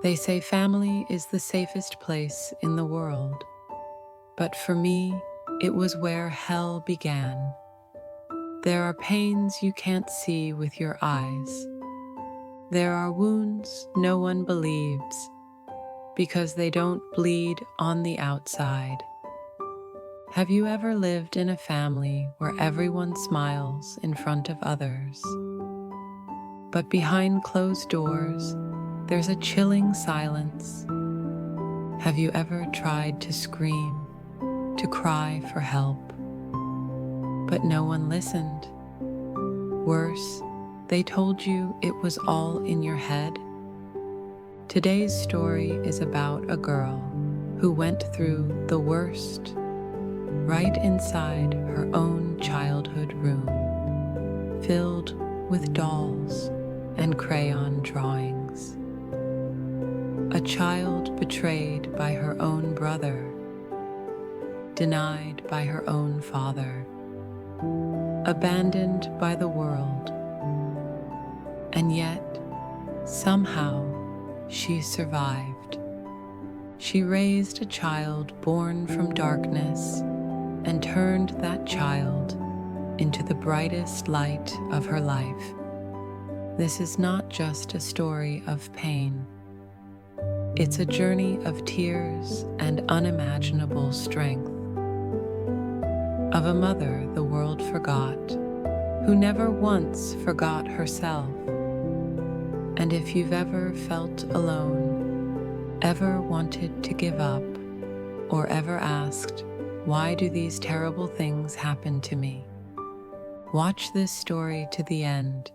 They say family is the safest place in the world, but for me, it was where hell began. There are pains you can't see with your eyes. There are wounds no one believes because they don't bleed on the outside. Have you ever lived in a family where everyone smiles in front of others? But behind closed doors, there's a chilling silence. Have you ever tried to scream, to cry for help, but no one listened? Worse, they told you it was all in your head. Today's story is about a girl who went through the worst right inside her own childhood room, filled with dolls and crayon drawings. A child betrayed by her own brother, denied by her own father, abandoned by the world, and yet, somehow, she survived. She raised a child born from darkness and turned that child into the brightest light of her life. This is not just a story of pain. It's a journey of tears and unimaginable strength. Of a mother the world forgot, who never once forgot herself. And if you've ever felt alone, ever wanted to give up, or ever asked, why do these terrible things happen to me? Watch this story to the end,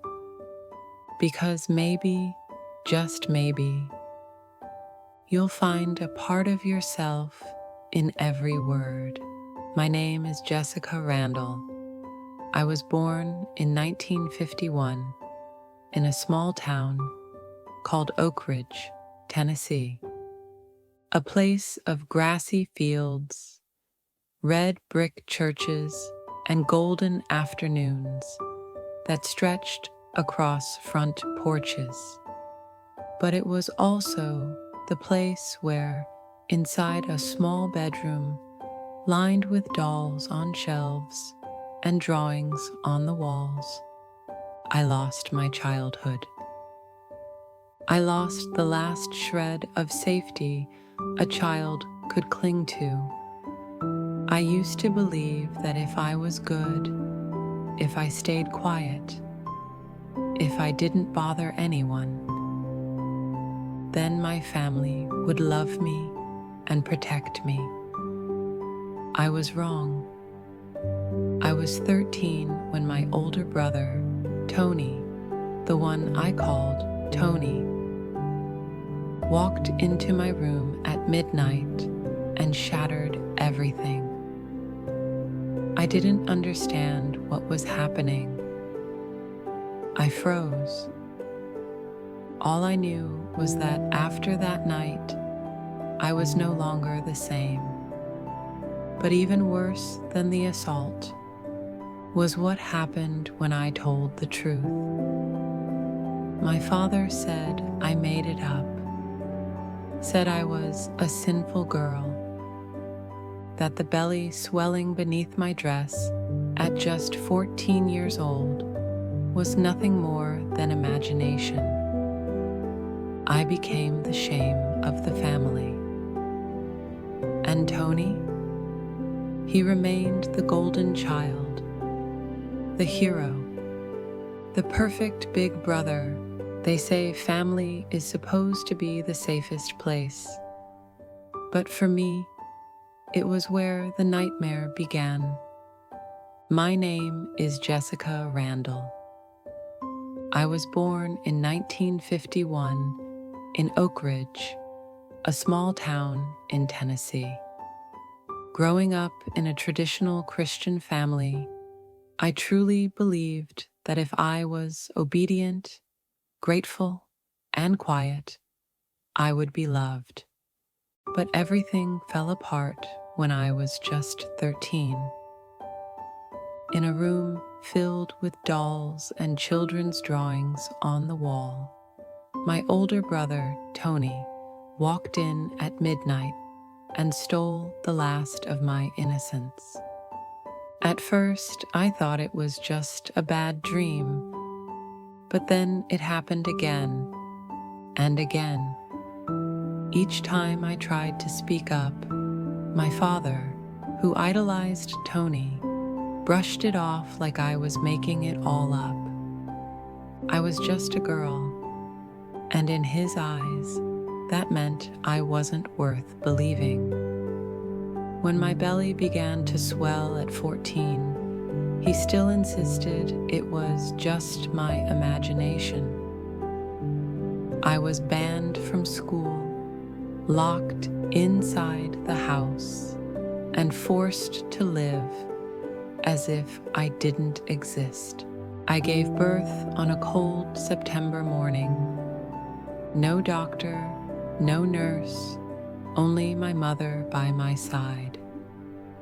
because maybe, just maybe, you'll find a part of yourself in every word. My name is Jessica Randall. I was born in 1951 in a small town called Oak Ridge, Tennessee, a place of grassy fields, red brick churches, and golden afternoons that stretched across front porches. But it was also the place where, inside a small bedroom lined with dolls on shelves and drawings on the walls, I lost my childhood. I lost the last shred of safety a child could cling to. I used to believe that if I was good, if I stayed quiet, if I didn't bother anyone, then my family would love me and protect me. I was wrong. I was 13 when my older brother, Tony, the one I called Tony, walked into my room at midnight and shattered everything. I didn't understand what was happening. I froze. All I knew was that after that night, I was no longer the same. But even worse than the assault was what happened when I told the truth. My father said I made it up, said I was a sinful girl, that the belly swelling beneath my dress at just 14 years old was nothing more than imagination. I became the shame of the family. And Tony? He remained the golden child, the hero, the perfect big brother. They say family is supposed to be the safest place. But for me, it was where the nightmare began. My name is Jessica Randall. I was born in 1951 in Oak Ridge, a small town in Tennessee. Growing up in a traditional Christian family, I truly believed that if I was obedient, grateful, and quiet, I would be loved. But everything fell apart when I was just 13. In a room filled with dolls and children's drawings on the wall, my older brother, Tony, walked in at midnight and stole the last of my innocence. At first, I thought it was just a bad dream, but then it happened again and again. Each time I tried to speak up, my father, who idolized Tony, brushed it off like I was making it all up. I was just a girl, and in his eyes, that meant I wasn't worth believing. When my belly began to swell at 14, he still insisted it was just my imagination. I was banned from school, locked inside the house, and forced to live as if I didn't exist. I gave birth on a cold September morning. No doctor, no nurse, only my mother by my side,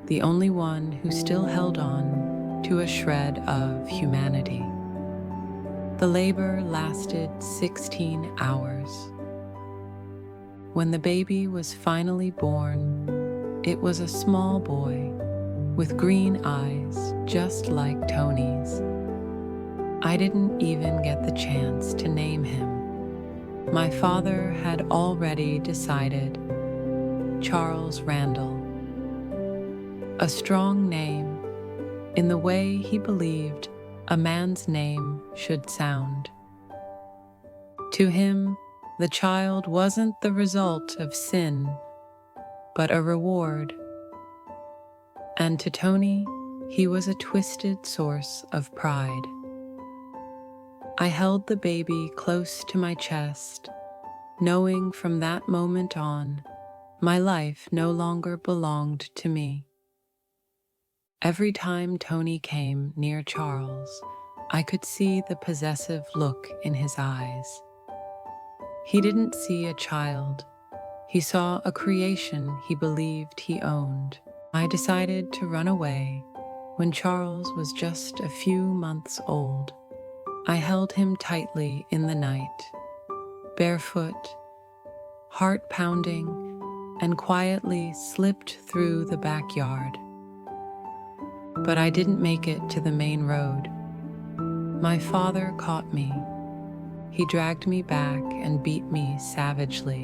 the only one who still held on to a shred of humanity. The labor lasted 16 hours. When the baby was finally born, it was a small boy with green eyes just like Tony's. I didn't even get the chance to name him. My father had already decided Charles Randall. A strong name in the way he believed a man's name should sound. To him, the child wasn't the result of sin, but a reward. And to Tony, he was a twisted source of pride. I held the baby close to my chest, knowing from that moment on, my life no longer belonged to me. Every time Tony came near Charles, I could see the possessive look in his eyes. He didn't see a child. He saw a creation he believed he owned. I decided to run away when Charles was just a few months old. I held him tightly in the night, barefoot, heart pounding, and quietly slipped through the backyard. But I didn't make it to the main road. My father caught me. He dragged me back and beat me savagely.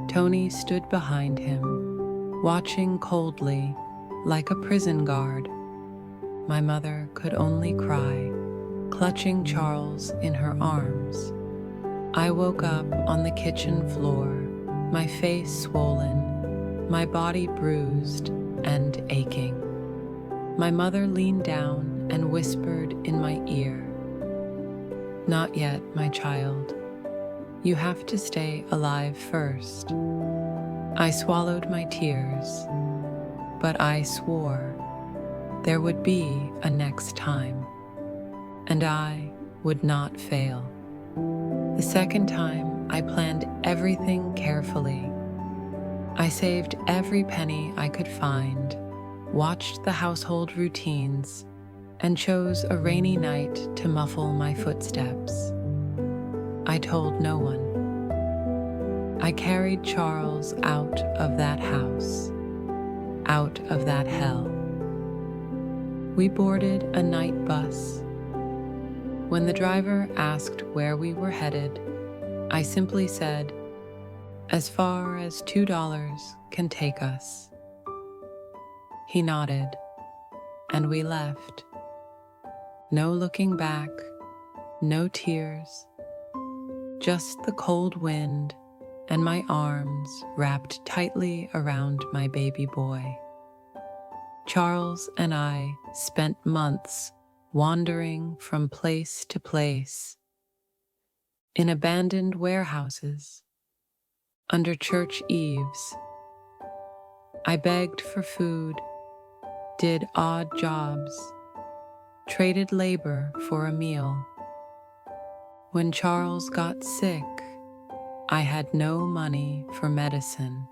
Tony stood behind him, watching coldly, like a prison guard. My mother could only cry, clutching Charles in her arms. I woke up on the kitchen floor, my face swollen, my body bruised and aching. My mother leaned down and whispered in my ear, "Not yet, my child. You have to stay alive first." I swallowed my tears, but I swore there would be a next time, and I would not fail. The second time, I planned everything carefully. I saved every penny I could find, watched the household routines, and chose a rainy night to muffle my footsteps. I told no one. I carried Charles out of that house, out of that hell. We boarded a night bus. When the driver asked where we were headed, I simply said, "As far as $2 can take us." He nodded, and we left. No looking back, no tears, just the cold wind and my arms wrapped tightly around my baby boy. Charles and I spent months wandering from place to place, in abandoned warehouses, under church eaves. I begged for food, did odd jobs, traded labor for a meal. When Charles got sick, I had no money for medicine.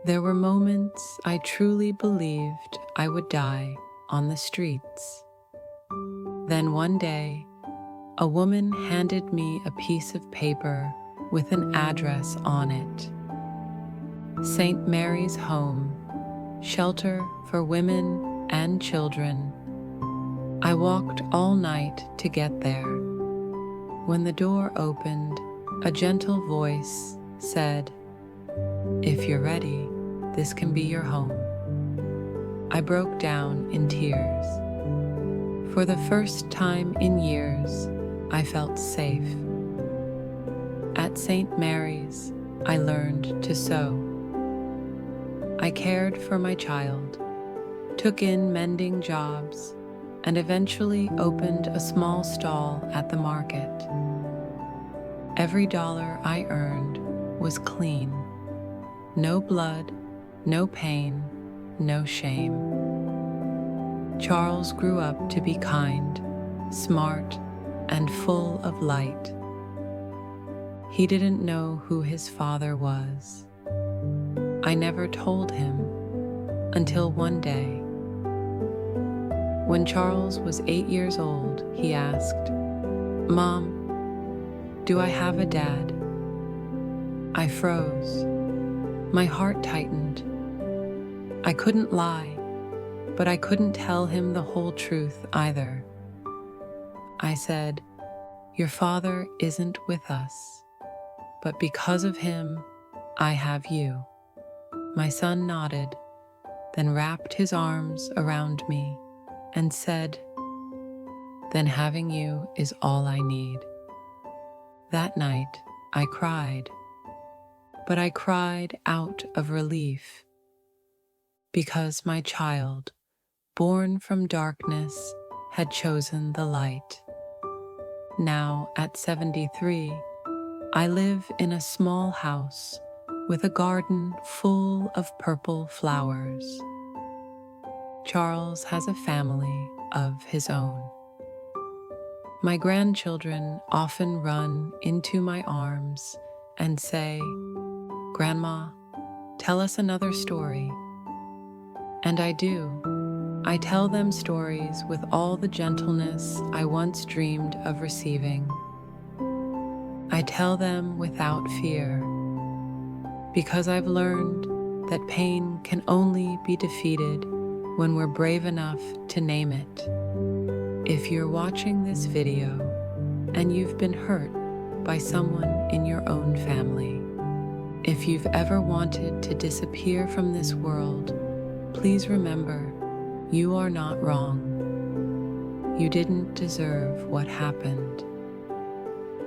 There were moments I truly believed I would die on the streets. Then one day, a woman handed me a piece of paper with an address on it: St. Mary's Home, Shelter for Women and Children. I walked all night to get there. When the door opened, a gentle voice said, "If you're ready, this can be your home." I broke down in tears. For the first time in years, I felt safe. At St. Mary's, I learned to sew. I cared for my child, took in mending jobs, and eventually opened a small stall at the market. Every dollar I earned was clean. No blood, no pain, no shame. Charles grew up to be kind, smart, and full of light. He didn't know who his father was. I never told him until one day. When Charles was 8 years old, he asked, "Mom, do I have a dad?" I froze. My heart tightened. I couldn't lie, but I couldn't tell him the whole truth either. I said, "Your father isn't with us, but because of him, I have you." My son nodded, then wrapped his arms around me and said, "Then having you is all I need." That night, I cried, but I cried out of relief, because my child, born from darkness, had chosen the light. Now, at 73, I live in a small house with a garden full of purple flowers. Charles has a family of his own. My grandchildren often run into my arms and say, "Grandma, tell us another story." And I do. I tell them stories with all the gentleness I once dreamed of receiving. I tell them without fear, because I've learned that pain can only be defeated when we're brave enough to name it. If you're watching this video and you've been hurt by someone in your own family, if you've ever wanted to disappear from this world, please remember, you are not wrong. You didn't deserve what happened.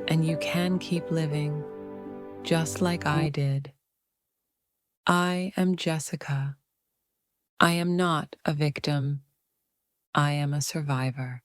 And you can keep living just like I did. I am Jessica. I am not a victim. I am a survivor.